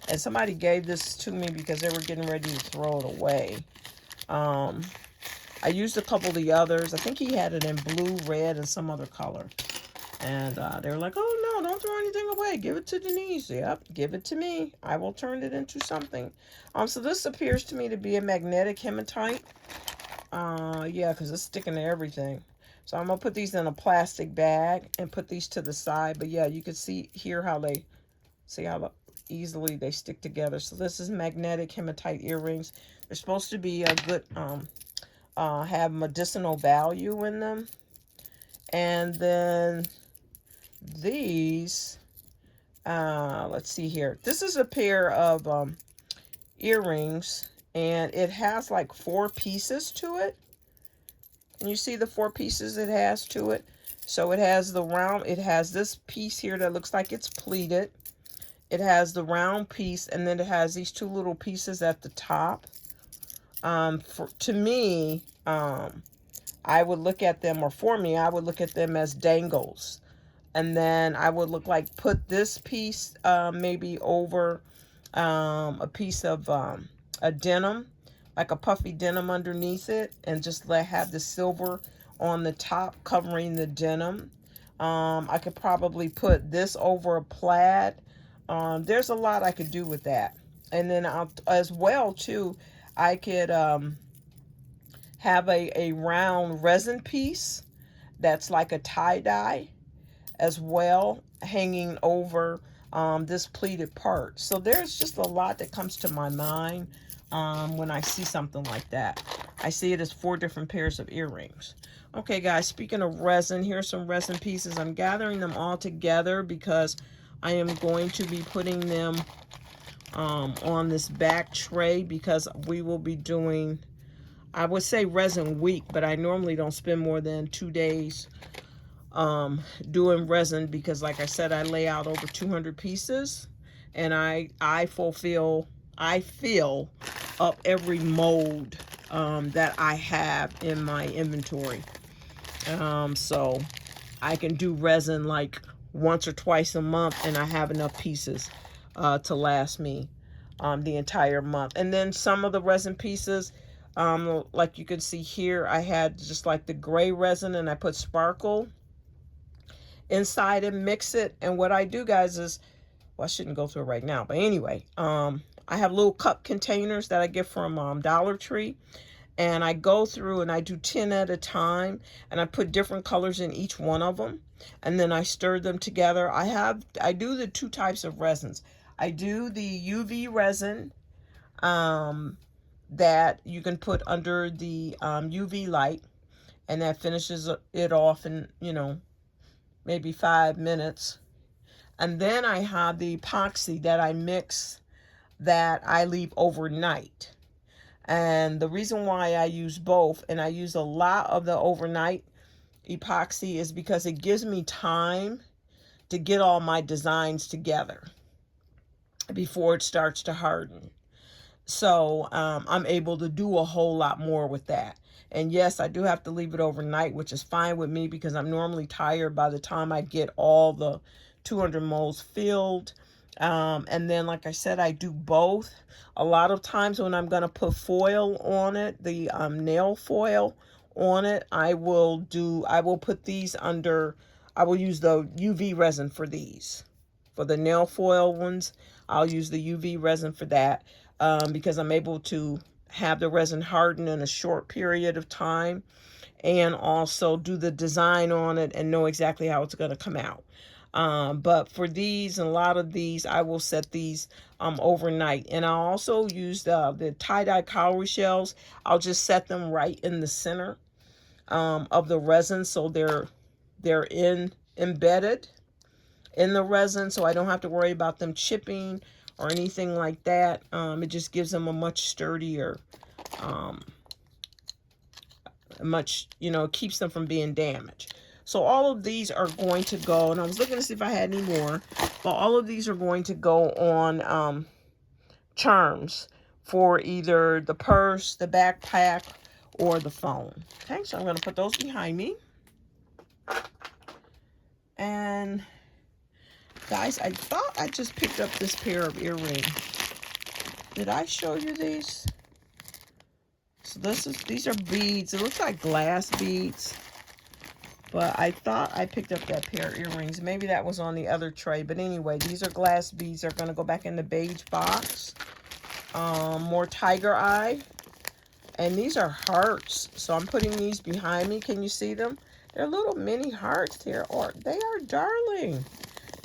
And somebody gave this to me because they were getting ready to throw it away. I used a couple of the others. I think he had it in blue, red, and some other color. And they were like, oh, no, don't throw anything away. Give it to Denise. Yep, give it to me. I will turn it into something. So this appears to me to be a magnetic hematite. Yeah, because it's sticking to everything. So I'm going to put these in a plastic bag and put these to the side. But yeah, you can see here how they, see how easily they stick together. So this is magnetic hematite earrings. They're supposed to be a good, have medicinal value in them. And then these, let's see here. This is a pair of earrings, and it has like 4 pieces to it. And you see the 4 pieces it has to it? So it has the round, it has this piece here that looks like it's pleated. It has the round piece, and then it has these 2 little pieces at the top. To me, I would look at them, or for me, I would look at them as dangles. And then I would put this piece maybe over a piece of a denim, like a puffy denim underneath it, and just have the silver on the top covering the denim. I could probably put this over a plaid. There's a lot I could do with that. And then as well too, I could have a round resin piece that's like a tie-dye as well, hanging over this pleated part. So there's just a lot that comes to my mind when I see something like that. I see it as 4 different pairs of earrings. Okay guys, speaking of resin, here's some resin pieces. I'm gathering them all together because I am going to be putting them on this back tray, because we will be doing, I would say resin week, but I normally don't spend more than 2 days doing resin, because like I said, I lay out over 200 pieces, and I fill up every mold that I have in my inventory. So I can do resin like once or twice a month, and I have enough pieces to last me the entire month. And then some of the resin pieces, like you can see here, I had just like the gray resin, and I put sparkle inside and mix it. And what I do, guys, is, well, I shouldn't go through it right now, but anyway, I have little cup containers that I get from Dollar Tree, and I go through and I do 10 at a time, and I put different colors in each one of them, and then I stir them together. I do the 2 types of resins. I do the UV resin that you can put under the UV light, and that finishes it off in, you know, maybe 5 minutes. And then I have the epoxy that I mix, that I leave overnight. And the reason why I use both, and I use a lot of the overnight epoxy, is because it gives me time to get all my designs together before it starts to harden. So I'm able to do a whole lot more with that. And yes, I do have to leave it overnight, which is fine with me, because I'm normally tired by the time I get all the 200 molds filled. And then, like I said, I do both. A lot of times when I'm going to put foil on it, the nail foil on it, I will put these under, I will use the UV resin for these. For the nail foil ones, I'll use the UV resin for that, because I'm able to have the resin harden in a short period of time, and also do the design on it and know exactly how it's going to come out. But for these, and a lot of these, I will set these overnight. And I'll also use the tie-dye cowrie shells. I'll just set them right in the center of the resin, so they're embedded in the resin, so I don't have to worry about them chipping or anything like that. It just gives them a much sturdier, keeps them from being damaged. So all of these are going to go, and I was looking to see if I had any more, but all of these are going to go on charms for either the purse, the backpack, or the phone. Okay, so I'm going to put those behind me. And guys, I thought I just picked up this pair of earrings. Did I show you these? So these are beads. It looks like glass beads. But I thought I picked up that pair of earrings. Maybe that was on the other tray. But anyway, these are glass beads. They're going to go back in the beige box. More tiger eye. And these are hearts. So I'm putting these behind me. Can you see them? They're little mini hearts here. Or they are darling.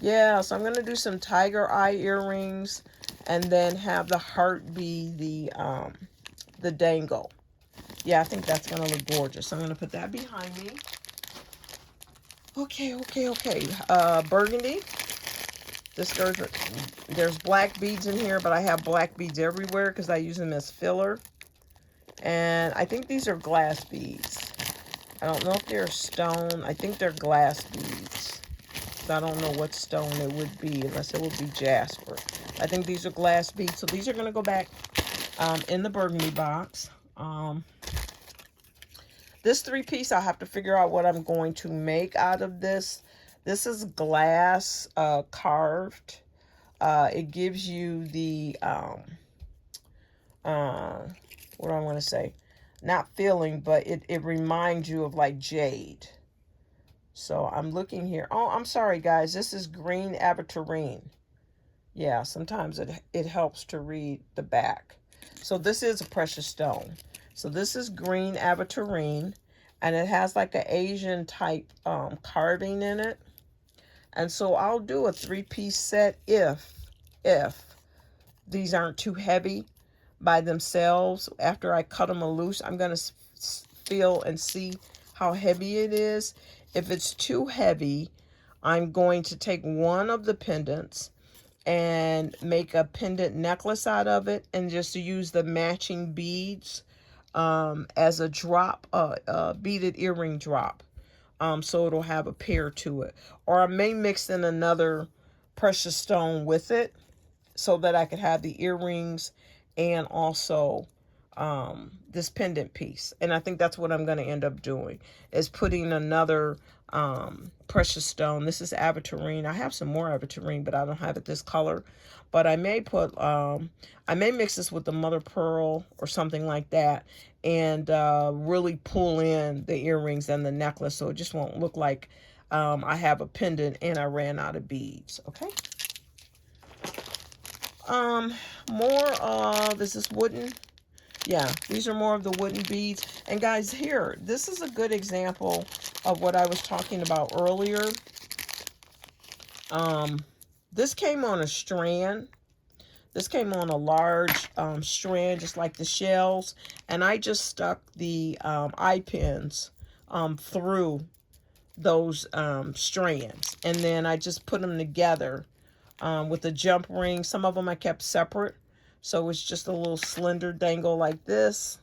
Yeah, so I'm going to do some tiger eye earrings and then have the heart be the dangle. Yeah, I think that's going to look gorgeous. So I'm going to put that behind me. Okay. Burgundy. There's black beads in here, but I have black beads everywhere because I use them as filler. And I think these are glass beads. I don't know if they're stone. I think they're glass beads. I don't know what stone it would be, unless it would be jasper. I think these are glass beads. So these are going to go back in the burgundy box. This 3-piece, I'll have to figure out what I'm going to make out of this. This is glass carved. It gives you the, what do I want to say? Not feeling, but it reminds you of like jade. So I'm looking here. Oh, I'm sorry, guys. This is green aventurine. Yeah, sometimes it helps to read the back. So this is a precious stone. So this is green aventurine, and it has like an Asian type carving in it. And so I'll do a 3-piece set if these aren't too heavy by themselves. After I cut them loose, I'm going to feel and see how heavy it is. If it's too heavy, I'm going to take one of the pendants and make a pendant necklace out of it and just use the matching beads as a drop, beaded earring drop. So it'll have a pair to it. Or I may mix in another precious stone with it so that I could have the earrings and also this pendant piece. And I think that's what I'm going to end up doing, is putting another precious stone. This is aventurine. I have some more aventurine, but I don't have it this color. But I may put, I may mix this with the mother pearl or something like that, and really pull in the earrings and the necklace so it just won't look like I have a pendant and I ran out of beads. Okay. This is wooden. Yeah, these are more of the wooden beads. And guys, here, this is a good example of what I was talking about earlier. This came on a strand. This came on a large strand, just like the shells. And I just stuck the eye pins through those strands. And then I just put them together with a jump ring. Some of them I kept separate. So it's just a little slender dangle like this.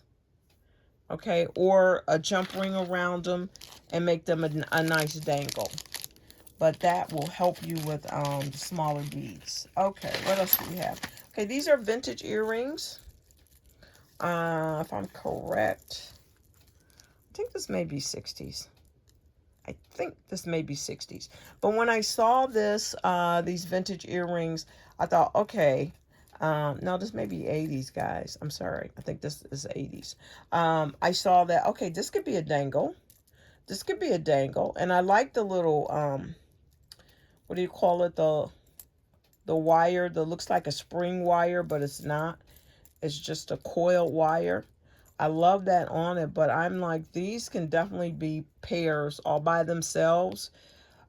Okay, or a jump ring around them and make them a nice dangle. But that will help you with the smaller beads. Okay, what else do we have? Okay, these are vintage earrings. If I'm correct, I think this may be 60s. I think this may be 60s. But when I saw this, these vintage earrings, I thought, okay, no, this may be 80s, guys. I'm sorry. I think this is 80s. I saw that, okay, this could be a dangle. This could be a dangle. And I like the little, what do you call it? The wire that looks like a spring wire, but it's not. It's just a coiled wire. I love that on it, but I'm like, these can definitely be pairs all by themselves,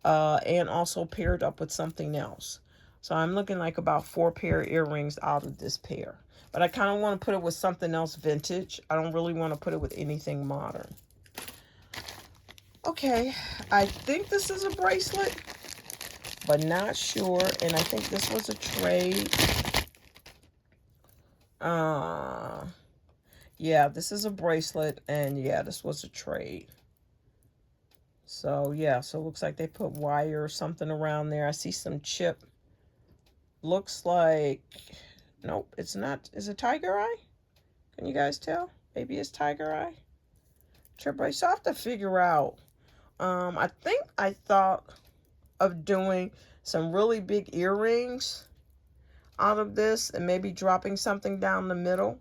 and also paired up with something else. So I'm looking like about 4 pair of earrings out of this pair. But I kind of want to put it with something else vintage. I don't really want to put it with anything modern. Okay, I think this is a bracelet, but not sure. And I think this was a trade. Yeah, this is a bracelet, and yeah, this was a trade. So yeah, so it looks like they put wire or something around there. I see some chip. Looks like, nope, it's not. Is it tiger eye? Can you guys tell? Maybe it's tiger eye. So I have to figure out. I think I thought of doing some really big earrings out of this and maybe dropping something down the middle.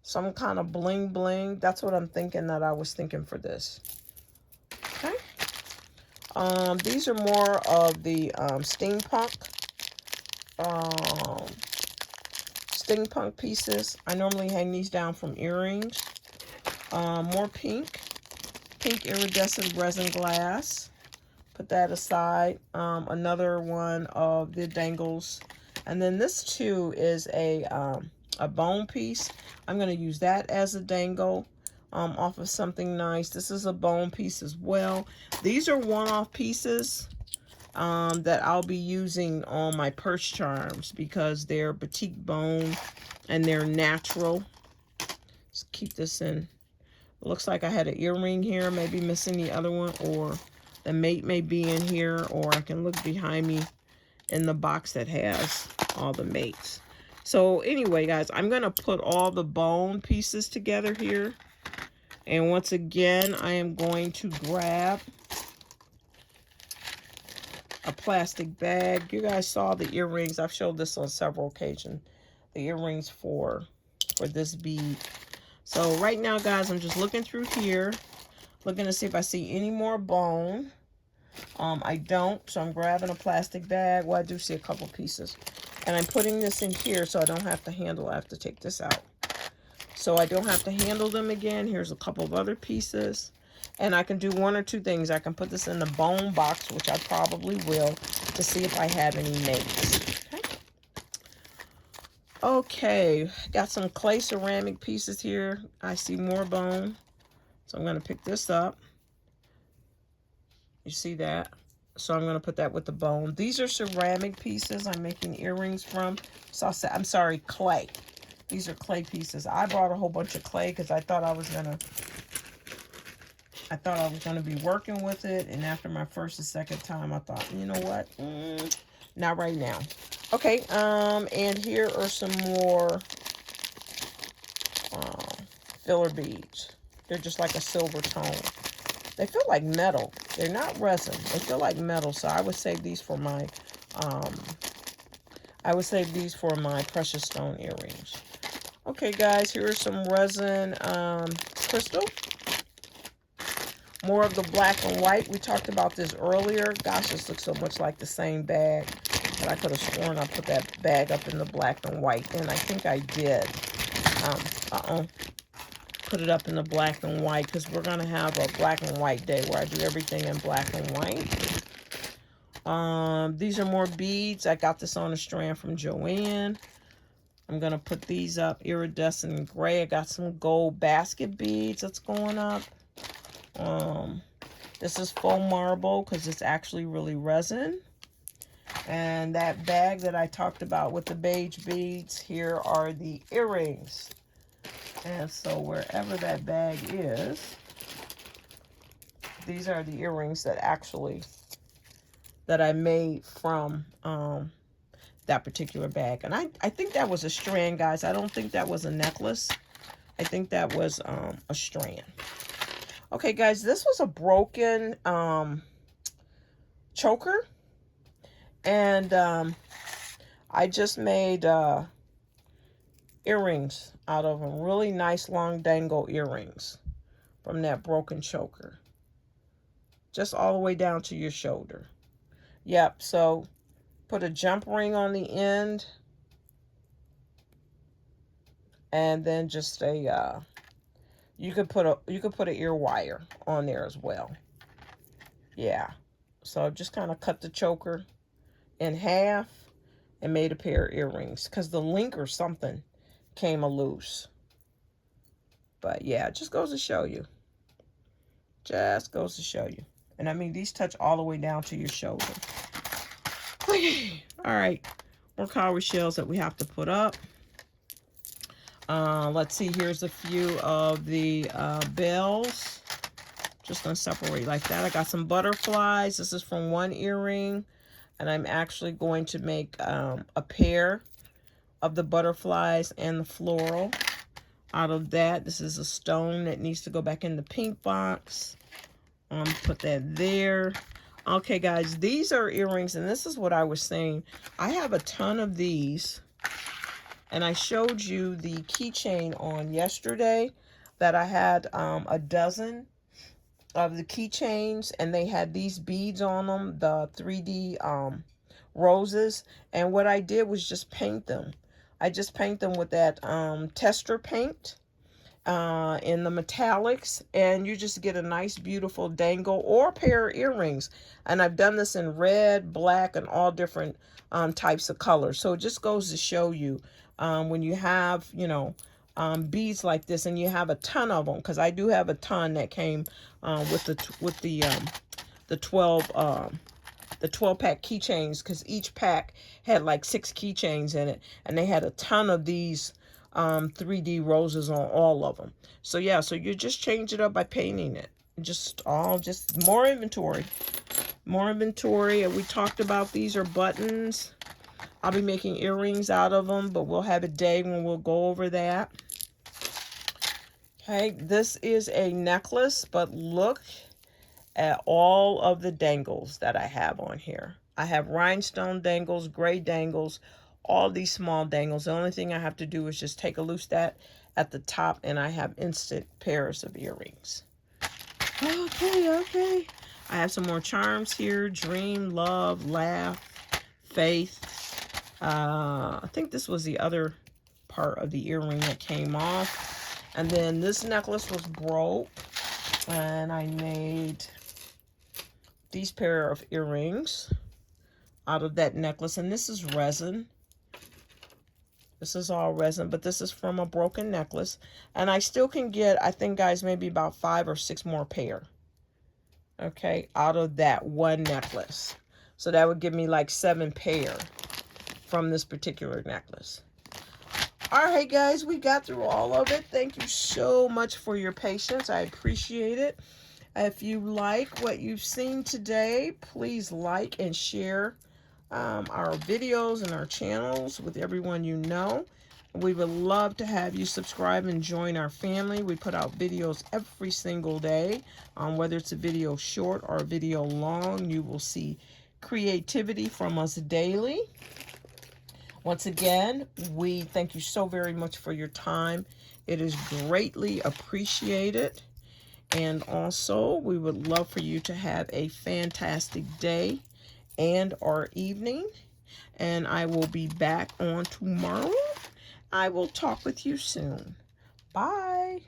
Some kind of bling bling. That's what I'm thinking that I was thinking for this. Okay. These are more of the steampunk pieces. I normally hang these down from earrings. More pink iridescent resin glass. Put that aside. Another one of the dangles. And then this too is a bone piece. I'm going to use that as a dangle off of something nice. This is a bone piece as well. These are one-off pieces that I'll be using on my purse charms because they're batik bone and they're natural. Let's keep this in. It looks like I had an earring here, maybe missing the other one, or the mate may be in here, or I can look behind me in the box that has all the mates. So anyway, guys, I'm going to put all the bone pieces together here. And once again, I am going to grab a plastic bag. You guys saw the earrings. I've showed this on several occasions. The earrings for this bead. So right now, guys, I'm just looking through here, looking to see if I see any more bone. I don't, so I'm grabbing a plastic bag. Well, I do see a couple pieces. And I'm putting this in here so I don't have to handle. I have to take this out. So I don't have to handle them again. Here's a couple of other pieces. And I can do one or two things. I can put this in the bone box, which I probably will, to see if I have any mates. Okay, got some clay ceramic pieces here. I see more bone. So I'm going to pick this up. You see that? So I'm going to put that with the bone. These are ceramic pieces I'm making earrings from. So I'm sorry, clay. These are clay pieces. I brought a whole bunch of clay because I thought I was going to be working with it. And after my first and second time, I thought, you know what? Not right now. Okay, and here are some more filler beads. They're just like a silver tone. They feel like metal. They're not resin. They feel like metal. So I would save these for my precious stone earrings. Okay, guys, here are some resin crystal. More of the black and white. We talked about this earlier. Gosh, this looks so much like the same bag. But I could have sworn I put that bag up in the black and white. And I think I did. Put it up in the black and white because we're going to have a black and white day where I do everything in black and white. These are more beads. I got this on a strand from Joanne. I'm going to put these up. Iridescent gray. I got some gold basket beads that's going up. This is faux marble because it's actually really resin. And that bag that I talked about with the beige beads, here are the earrings. And so wherever that bag is, these are the earrings that I made from that particular bag. And I think that was a strand, guys. I don't think that was a necklace. I think that was a strand. Okay, guys, this was a broken choker. And I just made earrings out of them. Really nice long dangle earrings from that broken choker. Just all the way down to your shoulder. Yep, so put a jump ring on the end. And then just a you could put an ear wire on there as well. Yeah. So just kind of cut the choker in half and made a pair of earrings because the link or something came loose. But yeah, it just goes to show you. Just goes to show you. And I mean, these touch all the way down to your shoulder. Okay. All right. More cowrie shells that we have to put up. Let's see. Here's a few of the bells. Just going to separate like that. I got some butterflies. This is from one earring. And I'm actually going to make a pair of the butterflies and the floral out of that. This is a stone that needs to go back in the pink box. Put that there. Okay, guys, these are earrings, and this is what I was saying. I have a ton of these, and I showed you the keychain on yesterday that I had a dozen of the keychains, and they had these beads on them, the 3D roses. And what I did was just paint them. I just paint them with that tester paint. in the metallics, and you just get a nice beautiful dangle or pair of earrings. And I've done this in red, black, and all different types of colors. So it just goes to show you when you have, you know, beads like this, and you have a ton of them, because I do have a ton that came with the 12 pack keychains, because each pack had like 6 keychains in it, and they had a ton of these 3D roses on all of them. So yeah, so you just change it up by painting it. Just more inventory. More inventory. And we talked about these are buttons. I'll be making earrings out of them, but we'll have a day when we'll go over that. Okay, this is a necklace, but look at all of the dangles that I have on here. I have rhinestone dangles, gray dangles, all these small dangles. The only thing I have to do is just take a loose that at the top, and I have instant pairs of earrings. Okay. I have some more charms here. Dream, love, laugh, faith. I think this was the other part of the earring that came off. And then this necklace was broke, and I made these pair of earrings out of that necklace. And this is resin. This is all resin, but this is from a broken necklace. And I still can get, I think, guys, maybe about 5 or 6 more pair. Okay, out of that one necklace. So that would give me like 7 pair from this particular necklace. All right, guys, we got through all of it. Thank you so much for your patience. I appreciate it. If you like what you've seen today, please like and share our videos and our channels with everyone you know. We would love to have you subscribe and join our family. We put out videos every single day. Whether it's a video short or a video long, you will see creativity from us daily. Once again, we thank you so very much for your time. It is greatly appreciated. And also, we would love for you to have a fantastic day and or evening. And I will be back on tomorrow. I will talk with you soon. Bye.